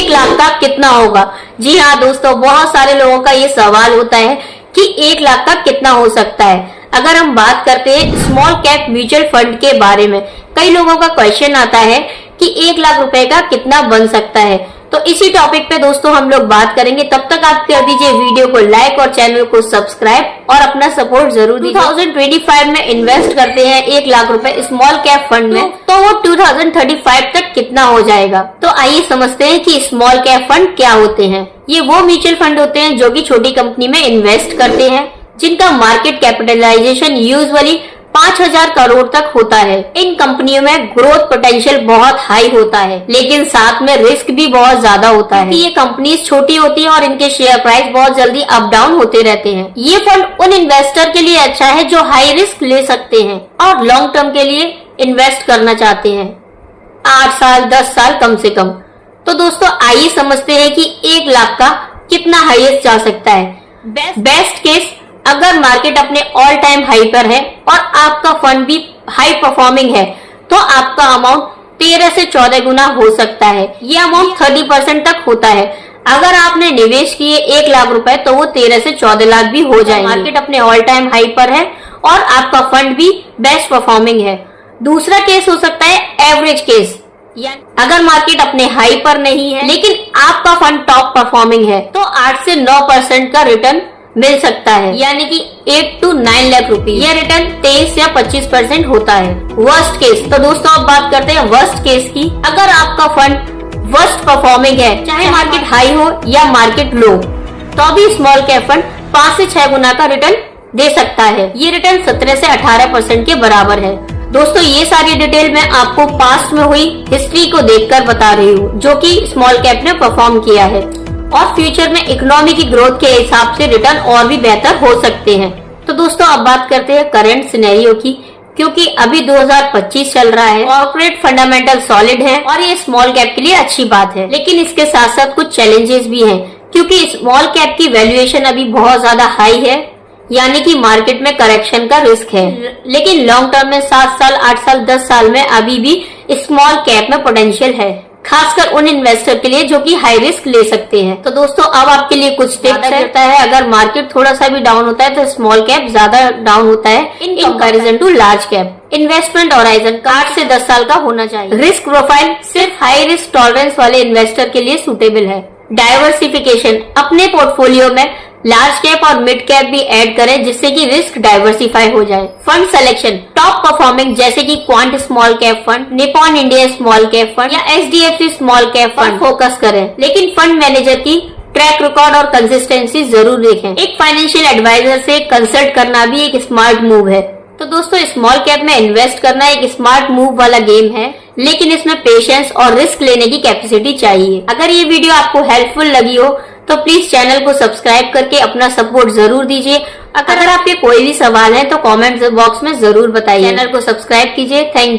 1 लाख का कितना होगा। जी हाँ दोस्तों, बहुत सारे लोगों का ये सवाल होता है कि 1 लाख का कितना हो सकता है। अगर हम बात करते हैं स्मॉल कैप म्यूचुअल फंड के बारे में, कई लोगों का क्वेश्चन आता है कि 1 लाख रुपए का कितना बन सकता है। तो इसी टॉपिक पे दोस्तों हम लोग बात करेंगे। तब तक आप कर दीजिए वीडियो को लाइक और चैनल को सब्सक्राइब और अपना सपोर्ट जरूर दीजिए। 2025 में इन्वेस्ट करते हैं 1 लाख रुपए स्मॉल कैप फंड में, तो वो 2035 तक कितना हो जाएगा। तो आइए समझते हैं कि स्मॉल कैप फंड क्या होते हैं। ये वो म्यूचुअल फंड होते हैं जो कि छोटी कंपनी में इन्वेस्ट करते हैं, जिनका मार्केट कैपिटलाइजेशन यूजुअली 5,000 करोड़ तक होता है। इन कंपनियों में ग्रोथ पोटेंशियल बहुत हाई होता है, लेकिन साथ में रिस्क भी बहुत ज्यादा होता है। ये कंपनीज छोटी होती है और इनके शेयर प्राइस बहुत जल्दी अप डाउन होते रहते हैं। ये फंड उन इन्वेस्टर के लिए अच्छा है जो हाई रिस्क ले सकते हैं और लॉन्ग टर्म के लिए इन्वेस्ट करना चाहते हैं, 8 साल 10 साल कम से कम। तो दोस्तों आइए समझते हैं कि 1 लाख का कितना हाईएस्ट जा सकता है। बेस्ट केस, अगर मार्केट अपने ऑल टाइम हाई पर है और आपका फंड भी हाई परफॉर्मिंग है, तो आपका अमाउंट 13 से 14 गुना हो सकता है। ये अमाउंट 30% तक होता है। अगर आपने निवेश किए 1 लाख रुपए, तो वो 13 से 14 लाख भी हो जाएंगे। मार्केट अपने ऑल टाइम हाई पर है और आपका फंड भी बेस्ट परफॉर्मिंग है। दूसरा केस हो सकता है एवरेज केस, अगर मार्केट अपने हाई पर नहीं है लेकिन आपका फंड टॉप परफॉर्मिंग है, तो 8 से 9% का रिटर्न मिल सकता है, यानी कि 8 to 9 लाख रुपए। यह रिटर्न 23 या 25% होता है। वर्स्ट केस, तो दोस्तों अब बात करते हैं वर्स्ट केस की। अगर आपका फंड वर्स्ट परफॉर्मिंग है, चाहे मार्केट हाई हो या मार्केट लो, तो भी स्मॉल कैप फंड 5 से 6 गुना का रिटर्न दे सकता है। ये रिटर्न 17 से 18% के बराबर है। दोस्तों ये सारी डिटेल मैं आपको पास्ट में हुई हिस्ट्री को देखकर बता रही हूँ, जो कि स्मॉल कैप ने परफॉर्म किया है, और फ्यूचर में इकोनॉमी की ग्रोथ के हिसाब से रिटर्न और भी बेहतर हो सकते हैं। तो दोस्तों अब बात करते हैं करंट सिनेरियो की, क्योंकि अभी 2025 चल रहा है, कॉर्पोरेट फंडामेंटल सॉलिड है और ये स्मॉल कैप के लिए अच्छी बात है। लेकिन इसके साथ साथ कुछ चैलेंजेस भी हैं, क्योंकि स्मॉल कैप की वैल्यूएशन अभी बहुत ज्यादा हाई है, यानी कि मार्केट में करेक्शन का रिस्क है। लेकिन लॉन्ग टर्म में 7 साल 8 साल 10 साल में अभी भी स्मॉल कैप में पोटेंशियल है, खासकर उन इन्वेस्टर के लिए जो कि हाई रिस्क ले सकते हैं। तो दोस्तों अब आपके लिए कुछ टिप्स रहता है। अगर मार्केट थोड़ा सा भी डाउन होता है तो स्मॉल कैप ज्यादा डाउन होता है in comparison to large cap. Investment horizon 8 से 10 साल का होना चाहिए। रिस्क प्रोफाइल सिर्फ हाई रिस्क टॉलरेंस वाले इन्वेस्टर के लिए सूटेबल है। डाइवर्सिफिकेशन, अपने पोर्टफोलियो में लार्ज कैप और मिड कैप भी ऐड करें, जिससे कि रिस्क डाइवर्सिफाई हो जाए। फंड सिलेक्शन, टॉप परफॉर्मिंग जैसे कि quant small cap fund, Nippon India small cap fund या HDFC small cap fund focus करें, लेकिन फंड मैनेजर की ट्रैक रिकॉर्ड और कंसिस्टेंसी जरूर देखें। एक फाइनेंशियल एडवाइजर से कंसल्ट करना भी एक स्मार्ट मूव है। तो दोस्तों स्मॉल कैप में इन्वेस्ट करना एक स्मार्ट मूव वाला गेम है, लेकिन इसमें पेशेंस और रिस्क लेने की कैपेसिटी चाहिए। अगर ये वीडियो आपको हेल्पफुल लगी हो तो प्लीज चैनल को सब्सक्राइब करके अपना सपोर्ट जरूर दीजिए। अगर आपके कोई भी सवाल है तो कमेंट बॉक्स में जरूर बताइए। चैनल को सब्सक्राइब कीजिए। Thank you.